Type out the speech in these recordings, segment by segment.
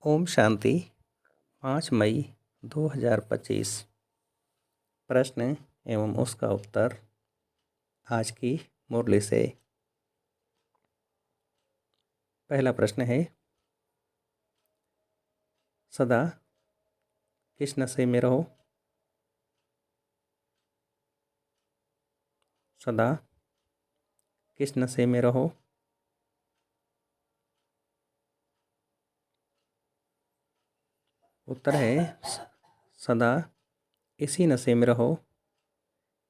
ओम शांति 5 मई 2025। प्रश्न एवं उसका उत्तर आज की मुरली से। पहला प्रश्न है, सदा किस नशे में रहो? सदा किस नशे में रहो? उत्तर है, सदा इसी नशे में रहो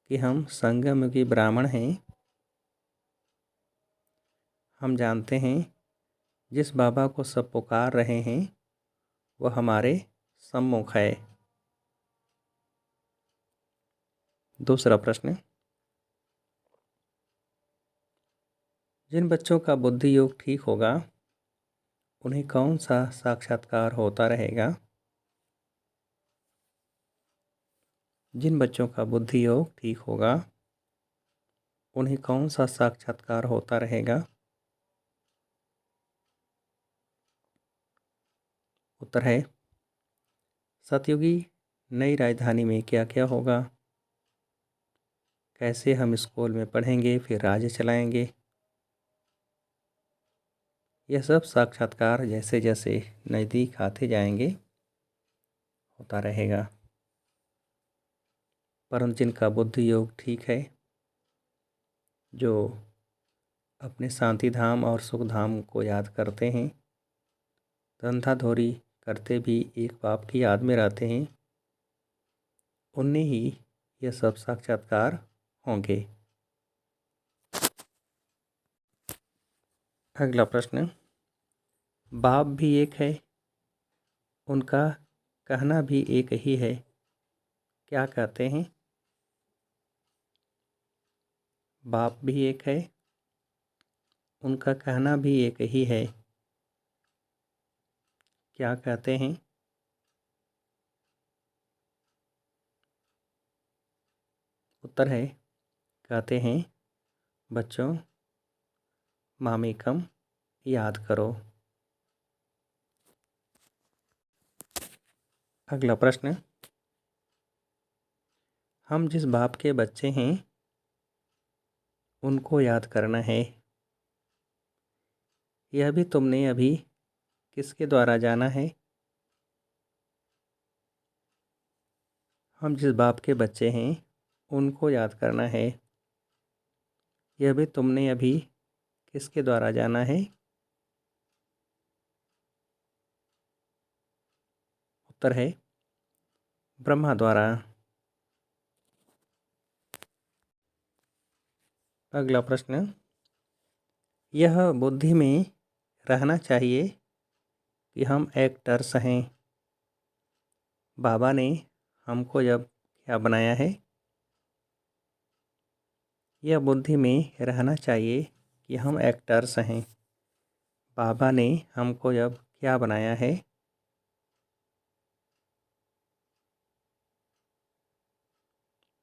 कि हम संगमयुगी ब्राह्मण हैं। हम जानते हैं जिस बाबा को सब पुकार रहे हैं वह हमारे सम्मुख है। दूसरा प्रश्न, जिन बच्चों का बुद्धि योग ठीक होगा उन्हें कौन सा साक्षात्कार होता रहेगा? जिन बच्चों का बुद्धि योग ठीक होगा उन्हें कौन सा साक्षात्कार होता रहेगा? उत्तर है, सतयुगी नई राजधानी में क्या क्या होगा, कैसे हम स्कूल में पढ़ेंगे फिर राज्य चलाएंगे। यह सब साक्षात्कार जैसे जैसे नज़दीक आते जाएंगे होता रहेगा। परंतु जिनका बुद्धि योग ठीक है, जो अपने शांति धाम और सुख धाम को याद करते हैं, धंधाधोरी करते भी एक बाप की याद में रहते हैं, उन्हें ही यह सब साक्षात्कार होंगे। अगला प्रश्न, बाप भी एक है, उनका कहना भी एक ही है, क्या कहते हैं? बाप भी एक है, उनका कहना भी एक ही है, क्या कहते हैं? उत्तर है, कहते हैं, बच्चों मामेकम याद करो। अगला प्रश्न, हम जिस बाप के बच्चे हैं उनको याद करना है, यह भी तुमने अभी किसके द्वारा जाना है? हम जिस बाप के बच्चे हैं उनको याद करना है, यह भी तुमने अभी किसके द्वारा जाना है? उत्तर है, ब्रह्मा द्वारा। अगला प्रश्न, यह बुद्धि में रहना चाहिए कि हम एक्टर्स हैं। बाबा ने हमको जब क्या बनाया है? यह बुद्धि में रहना चाहिए कि हम एक्टर्स हैं। बाबा ने हमको जब क्या बनाया है?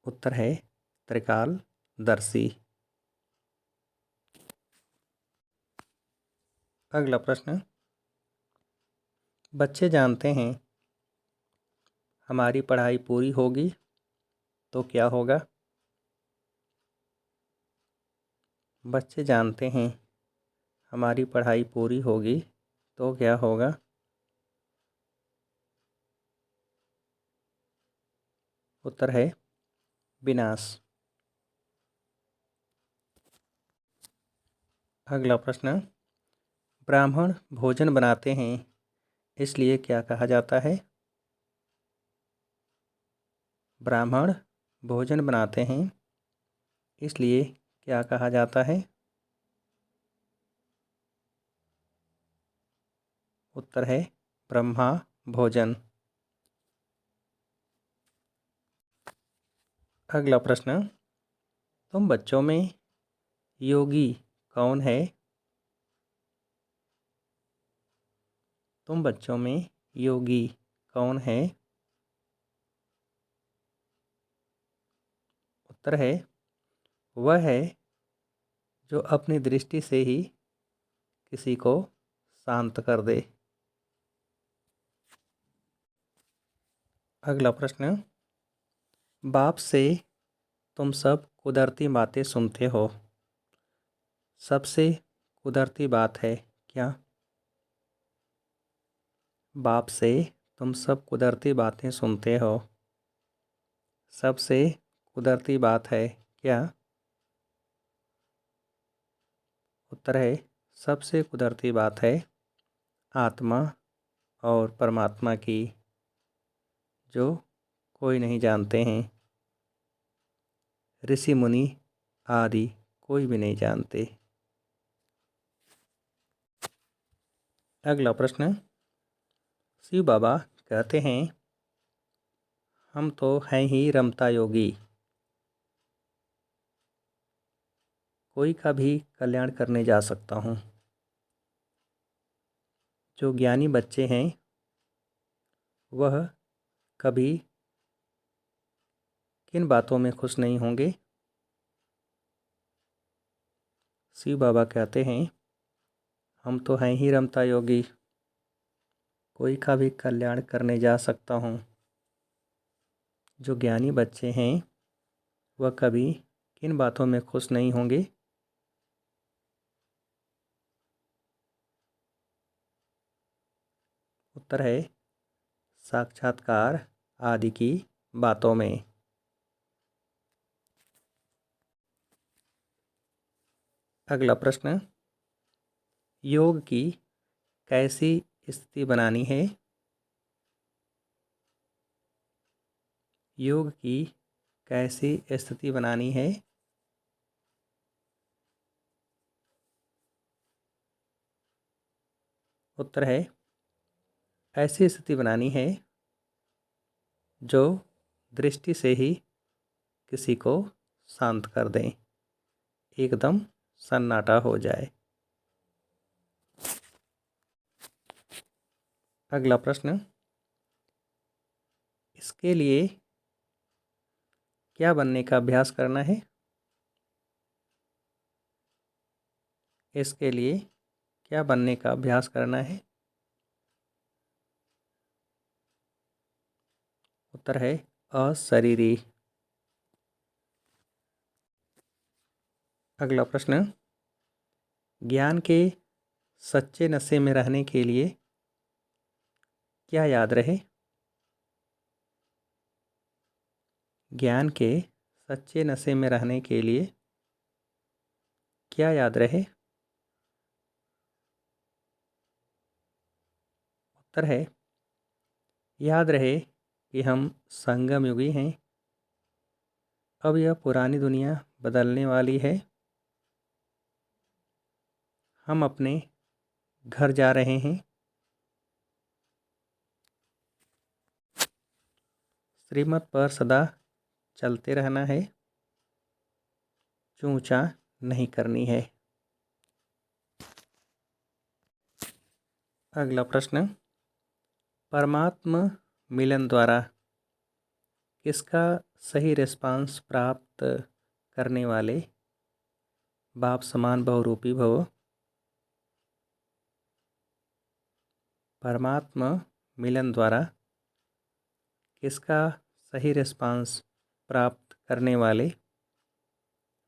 उत्तर है, त्रिकालदर्शी। अगला प्रश्न, बच्चे जानते हैं हमारी पढ़ाई पूरी होगी तो क्या होगा? बच्चे जानते हैं हमारी पढ़ाई पूरी होगी तो क्या होगा? उत्तर है, विनाश। अगला प्रश्न, ब्राह्मण भोजन बनाते हैं इसलिए क्या कहा जाता है? ब्राह्मण भोजन बनाते हैं इसलिए क्या कहा जाता है? उत्तर है, ब्रह्मा भोजन। अगला प्रश्न, तुम बच्चों में योगी कौन है? तुम बच्चों में योगी कौन है? उत्तर है, वह है जो अपनी दृष्टि से ही किसी को शांत कर दे। अगला प्रश्न, बाप से तुम सब कुदरती बातें सुनते हो, सबसे कुदरती बात है क्या? बाप से तुम सब कुदरती बातें सुनते हो, सबसे कुदरती बात है क्या? उत्तर है, सबसे कुदरती बात है आत्मा और परमात्मा की, जो कोई नहीं जानते हैं। ऋषि मुनि आदि कोई भी नहीं जानते। अगला प्रश्न, शिव बाबा कहते हैं हम तो हैं ही रमता योगी, कोई का भी कल्याण करने जा सकता हूँ। जो ज्ञानी बच्चे हैं वह कभी किन बातों में खुश नहीं होंगे? शिव बाबा कहते हैं हम तो हैं ही रमता योगी, कोई का भी कल्याण करने जा सकता हूँ। जो ज्ञानी बच्चे हैं वह कभी किन बातों में खुश नहीं होंगे? उत्तर है साक्षात्कार आदि की बातों में। अगला प्रश्न, योग की कैसी स्थिति बनानी है? योग की कैसी स्थिति बनानी है? उत्तर है ऐसी स्थिति बनानी है जो दृष्टि से ही किसी को शांत कर दें, एकदम सन्नाटा हो जाए। अगला प्रश्न, इसके लिए क्या बनने का अभ्यास करना है? इसके लिए क्या बनने का अभ्यास करना है? उत्तर है अशरीरी। अगला प्रश्न, ज्ञान के सच्चे नशे में रहने के लिए क्या याद रहे? ज्ञान के सच्चे नशे में रहने के लिए क्या याद रहे? उत्तर है याद रहे कि हम संगम युगी हैं, अब यह पुरानी दुनिया बदलने वाली है, हम अपने घर जा रहे हैं, श्रीमत पर सदा चलते रहना है, चूंचा नहीं करनी है। अगला प्रश्न, परमात्मा मिलन द्वारा किसका सही रिस्पांस प्राप्त करने वाले बाप समान बहुरूपी भव? परमात्मा मिलन द्वारा किसका सही रिस्पांस प्राप्त करने वाले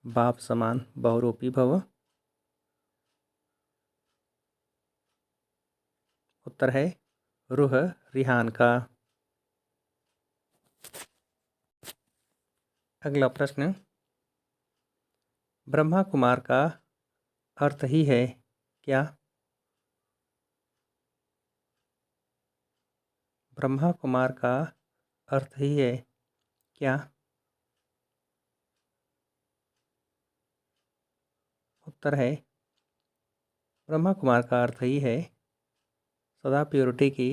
बाप समान बहुरूपी भव? उत्तर है रूह रिहान का। अगला प्रश्न, ब्रह्मा कुमार का अर्थ ही है क्या? ब्रह्मा कुमार का अर्थ ही है क्या? उत्तर है ब्रह्मा कुमार का अर्थ ही है सदा प्योरिटी की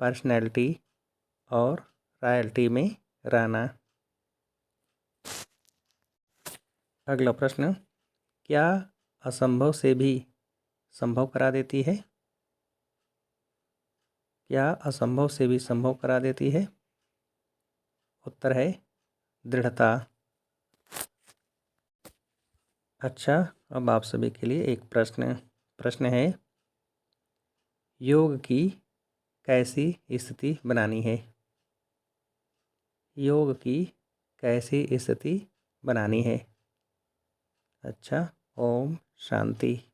पर्सनैलिटी और रॉयल्टी में रहना। अगला प्रश्न, क्या असंभव से भी संभव करा देती है? क्या असंभव से भी संभव करा देती है? उत्तर है दृढ़ता। अच्छा, अब आप सभी के लिए एक प्रश्न है, योग की कैसी स्थिति बनानी है? योग की कैसी स्थिति बनानी है। अच्छा, ओम शांति।